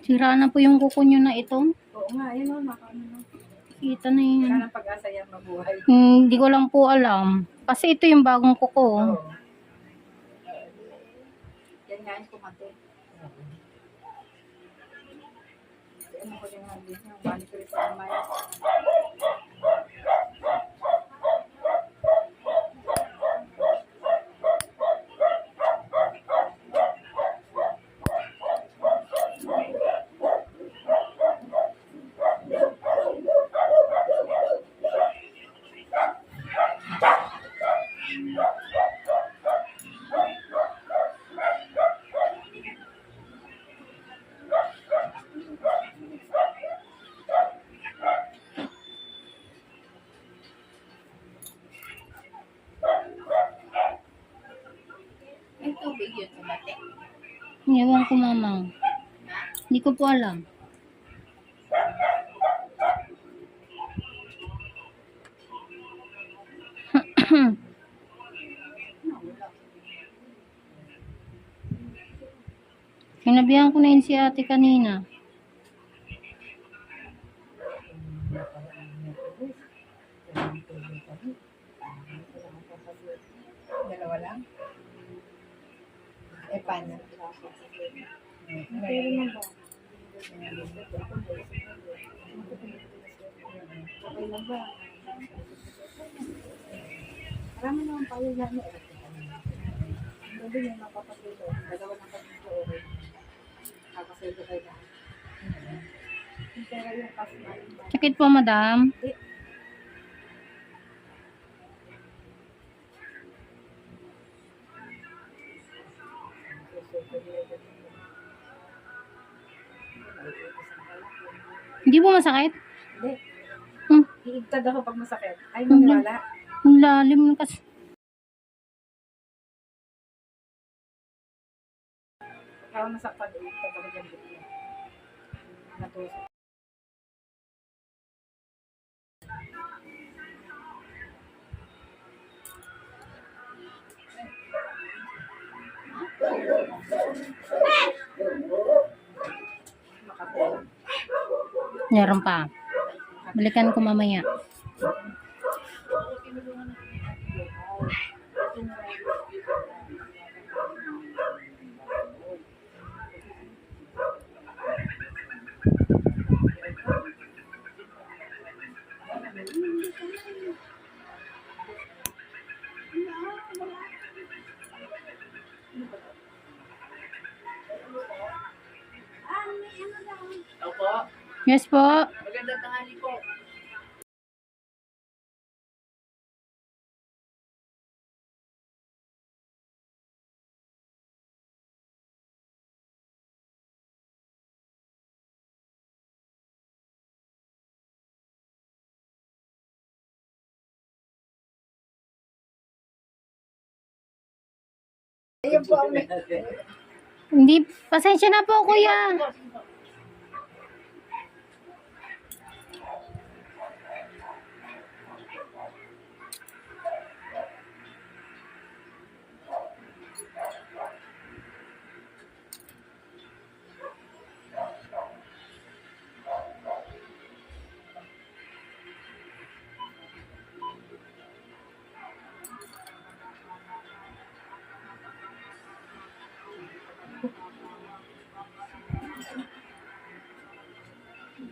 Sira na po yung kuko nyo na ito. Oo nga, yun o, nakaano na. Kita na yun. Wala nang pag-asa yan mabuhay. Hindi ko lang po alam. Kasi ito yung bagong kuko. Oo. Yan nga yung kumate. Ano ko yung hangin niya, manicure sa kamay. May tubig yun, kumate. Ewan ko, mamang. Hindi ko po alam. Sinabihan ko na yun si ate kanina. Dalawa lang? Eh, paano? Pero na ba? Okay na ba? Marami naman tayo na ano. Sabi niya mapapatulo. Dalawa ng pagkito okay. Kakasweldo kayo na. Pero yung kasi Sakit po, madam. Hindi po masakit? Hindi. Hmm. Iigtad ako pag masakit. Ay, maniwala. Ang lalim kasi. Pag ako nasaktan, iigtad ako dyan. Natusok. Makapal. Meron pa. Balikan ko mamaya. Opo. Yes po. Magandang tanghali po. Ayun po ang Hindi, pasensya na po, kuya.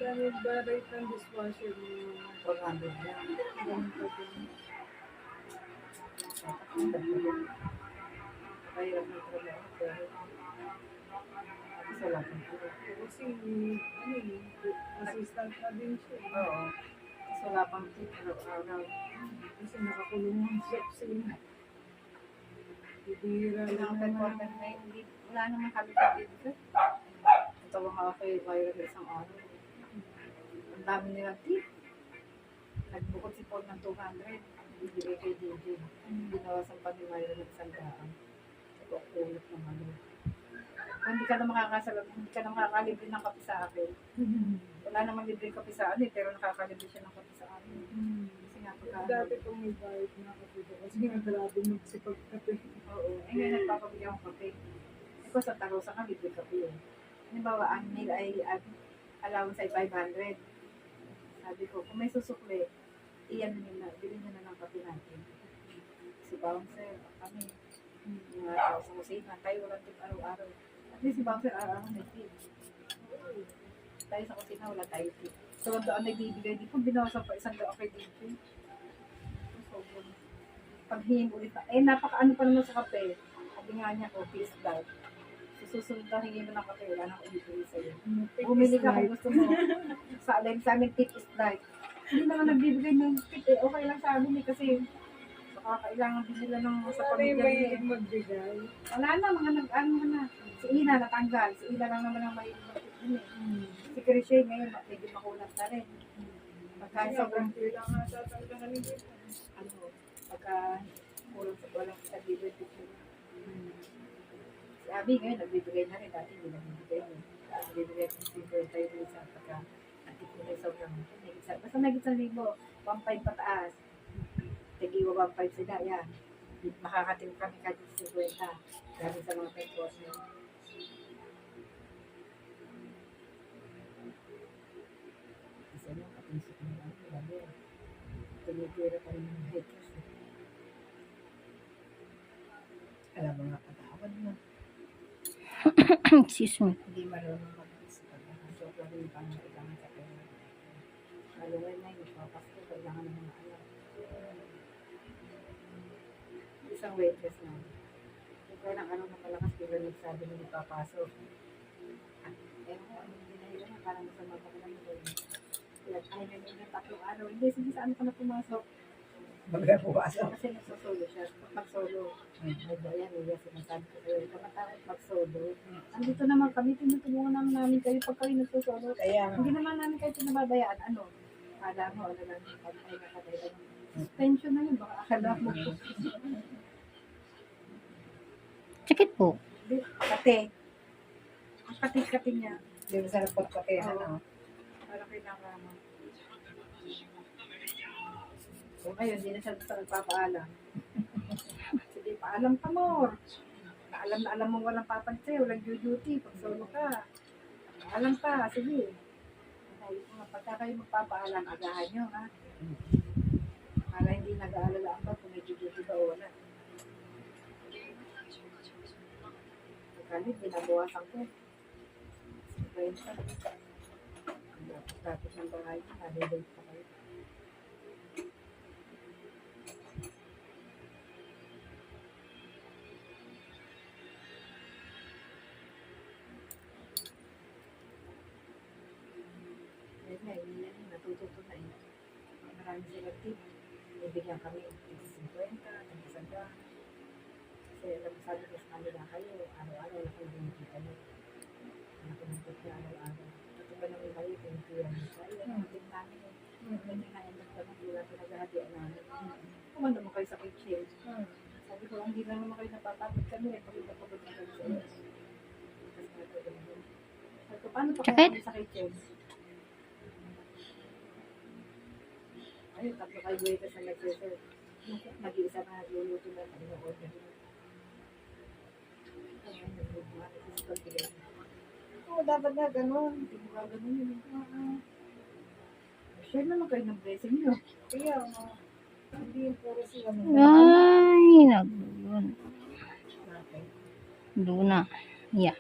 dahil ba rate ng dishwasher mo? 400 na. Ganun pa din. Mahirap ng trabaho. Pero isa lang. Kasi, ano eh, assistant na din siya. Oo. Kasi wala pang tip araw-araw. Kasi nakakulong ang sepsin. Bibira lang Pinangkat ko naman. na hindi. Wala naman habitat dito. Ito ang mga kayo viral isang araw. Ang dami nilang tip. Nagbukod si Paul ng 200. Bibigay kay DJ. Binawasan pa ni Myra ng 100. Ito ang ulit ng ano. Kung hindi ka na makakasalag, hindi ka na makakalibre ng kape sa akin. Wala namang libre kape sa akin, pero nakakalibre siya ng kape sa akin. Kasi nga pagka Dati pong may bayad na ako dito kasi nga grabe magsipagkape. oo, eh ngayon nagpapabili akong kape. Eh kung sa Tarosa ka, libre kape yun. halimbawa, ang meal ay allowance ay 500. Sabi ko, kung may susukli, iyan nyo na, bilhin nyo na ng kape natin. Si Bouncer, kami, mga tao sa kusina, tayo walang tip araw-araw. At least si Bouncer, araw-araw may tip. Tayo sa kusina, wala tayo tip. So, doon nagbibigay, di ko binawasan pa 100 kay Dinky. So, paghihing ulit na, napaka-ano pa naman sa kape. Sabi nga niya ko, peace daw. Susunod na hingin mo ng kape, wala nang ibigay sa'yo. Bumili ka kung gusto mo. Sa amin, tip is life. Hindi naman nagbibigay ng tip eh. Okay lang sa amin eh, kasi baka kailangan binila ng sa pamilya niya eh. magbigay. Wala na, mga nag-ano na. Si Ina natanggal. Si Ina lang naman ang may tip din eh. Si Krishay ngayon, medyo makulat na rin. Pagka sobrang Kailangan tatanggalan nito. ano, pagka kulang sa walang sa bibig tip niya. Si Abby ngayon, nagbibigay na rin. Dati hindi nagbibigay niya. Nagbibigay ng silver tayo rin sa pagka atip nila sobrang basta may 1,000, 1.5 pataas. Tagiwa 1.5 sila, yan. Makakatim kami kahit 50. Dahil sa mga pagkos niya. Isa lang, kapinsip mo lang. Lagi yan. Tinitira pa rin ng haters. Alam mo nga, patawad mo. Excuse me. Hindi marunong mag-isip. Sobrang rin pang kailangan sa pera. Lalo ngayon na yung papasko, kailangan ng mga alam. Isang waitress na. Kung kaya ng ano na malakas, kaya nagsabi na ipapasok. Eh, ano hindi na yun, parang masama pa ka naman doon. Kaya ay na yun yung 3 araw. Hindi, sige saan ka na pumasok. Magkapuwasan. Kasi nagsosolo siya. Pag-solo. Ay, ayan, iya, sinasabi ko kayo. Kamatawag pag-solo. Andito naman kami, tinutulungan namin kayo pag kayo nagsosolo. Kaya Hindi naman namin kayo pinababayaan. Ano? Akala mo, ano lang, ay nakatay. Suspension na yun, baka akala mo. Sakit po. Kate. Ang kati-kati niya. Hindi mo sa report ko kaya Oo. ano. Parang kailangan mo. So ngayon, hindi na siya basta nagpapaalam. Sige, paalam ka more. Na alam mo walang papansin, walang duty, pag solo ka. Paalam ka, sige. Sabi ko nga, pagka kayo magpapaalam, agahan nyo, ha? Para hindi nag-aalala ang kung may duty ba o wala. Pagkalit, binabawasan ko. Sige, tapos ng bahay, nalilate pa kayo. Natututo na eh. Marami silang tip. Ibigyan kami 50, 30. Kasi alam mo sabi ko sa kanila kayo, araw-araw na kayo nakikita nyo. Nakununtot na araw-araw. Ito ba nang iba yung pinitiran nyo? Kaya yung tip namin eh. Ganyan nga yung nagtanong nila pinaghahatian namin. Kumanda mo kayo sa kitchen. Sabi ko, hindi lang naman kayo napapagod kami eh. Pagod na kami sa iyo. Sabi ko, paano pa kaya kami sa kitchen? Ayun, 3 kayo waiters na nag-serve. Nag-iisa na nagluluto na order. Ayun, nag-confident. Oo, dapat na ganun. Hindi mo ka ganun yun. Share naman kayo ng blessing nyo. Kaya, hindi yung puro sila mo. Ay, nagdun. Natin. Luna. Yeah.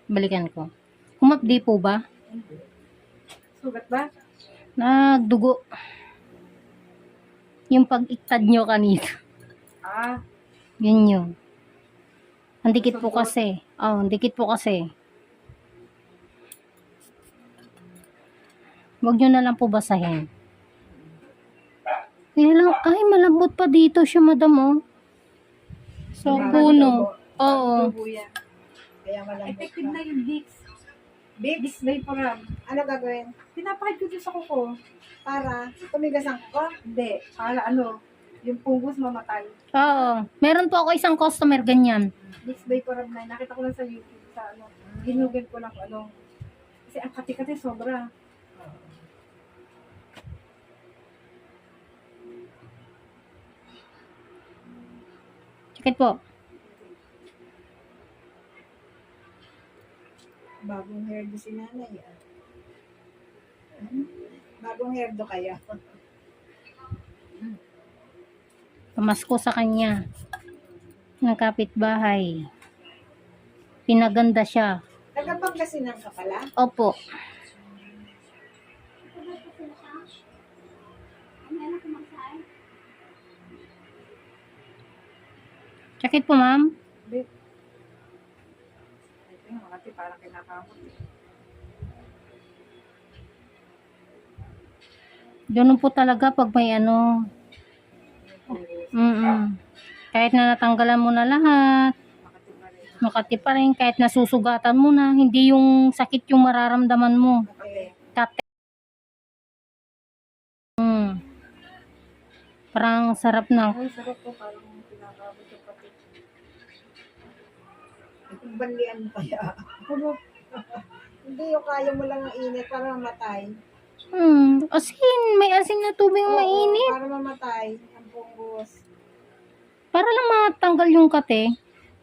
Balikan ko. Humapdi po ba? Sugat ba? Nagdugo. Yung pag-iktad nyo kanina. Ah, Yun yun. Ang dikit po kasi. Oh, ang dikit po kasi. Huwag nyo na lang po basahin. Kaya lang, ay, malambot pa dito siya, madam, oh. Sa puno. Oo. tubo yan. Kaya malambot Effective na. na yung Vicks. Big, Vicks Vaporub. ano gagawin? Pinapahid ko dito sa kuko. Para tumigas ang kuko? Hindi, para ano, Yung punggos mamatay. Oo. Meron po ako isang customer ganyan. Mixed by Corab 9. Nakita ko lang sa YouTube sa ano. Ginugel ko lang kung ano. Kasi ang kati-kati sobra. Sakit po. Bagong hairdo si nanay. Bagong hairdo kaya. Pamasko sa kanya. Ng kapitbahay. Pinaganda siya. Taga-Pangasinan ka pala? Opo. Sakit po, ma'am. Hindi. Ito yung makati parang kinakamot. Ganun po talaga pag may ano. Kahit na natanggalan mo na lahat. Makati pa rin. Makati pa rin. Kahit nasusugatan mo na. Hindi yung sakit yung mararamdaman mo. Okay. Kate. Parang sarap na. Ay, sarap po. Parang kinakamot yung pati. Banlian mo kaya. Ano? Hindi yung kaya mo lang ang init para mamatay. Asin. May asin na tubig Oo, mainit. para mamatay ang punggos. Para lang matanggal yung kate.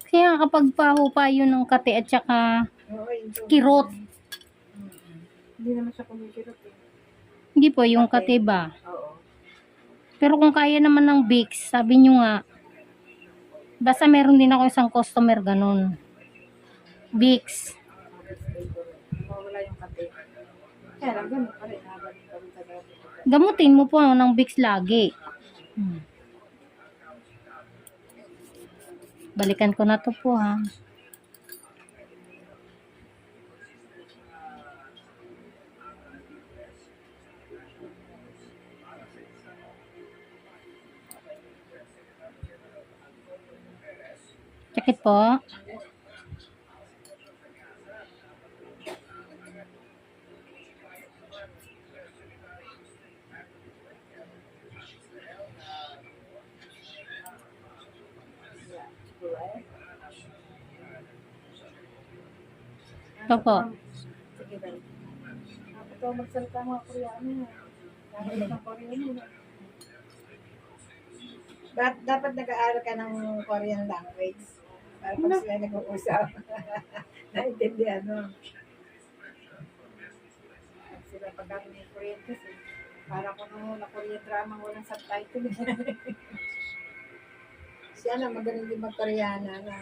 Kaya kapag pahupa yun ng kate at saka Oo, yung tubig. kirot. Hindi naman siya kumikirot eh. Hindi po yung Kate. kate ba. Oo. Pero kung kaya naman ng Vicks, sabi nyo nga. Basta meron din ako isang customer ganun. Vicks. Mawala yung kate. Kaya lang ganun pa rin. Habang kami sa dati. Gamutin mo po ng Vicks lagi. Balikan ko na to po ha. Sakit po. Ito po. Sige, bye. Ito, magsalita mga Koreano. Kahit ng Koreano. Dapat nag-aaral ka ng Korean language. Para pag sila nag-uusap. Naintindihan mo. Sila pag kami may Korean kasi. Para ko nung na Korean drama, walang subtitle. Si ano, magaling din mag-Koreana na.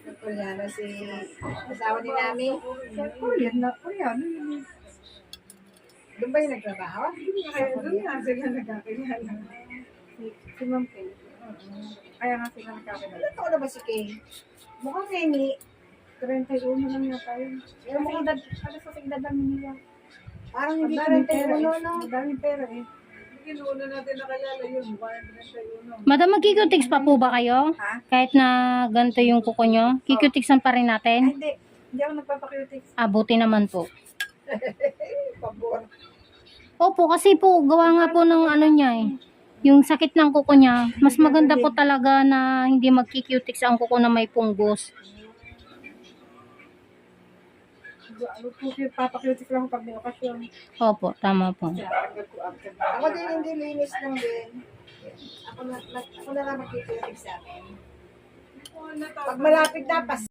Koreana si asawa ni Nami. Koreano yun. Doon ba yung nagtrabaho? Kaya doon nga sila nagkakilala. Si Ma'am Kay. Kaya nga sila nagkakilala. Ilan taon na ba si Kay? Mukhang Nemi. 31 lang yata yun. Kasi edad, ano sa edad namin nila. Parang hindi Madaming 31, no? Madaming pera eh. Ginuuna natin nakalala yun. Parang 31. Madam, magkikutiks pa po ba kayo? Ha? Kahit na ganito yung kuko nyo? Kikutiksan pa rin Ay, natin? hindi. Hindi ako nagpapakutics. Buti naman po. Pabor. Opo, kasi po, gawa nga po ng ano niya eh. Yung sakit ng kuko niya, mas maganda po talaga na hindi magkikutiks ang kuko na may punggos. Ano po, papakutics lang pag may okasyon. Opo, tama po. Kaya tanggal ko after. Ako din hindi linis lang din. Ako na lang magkikilig sa akin. Pag malapit na, pas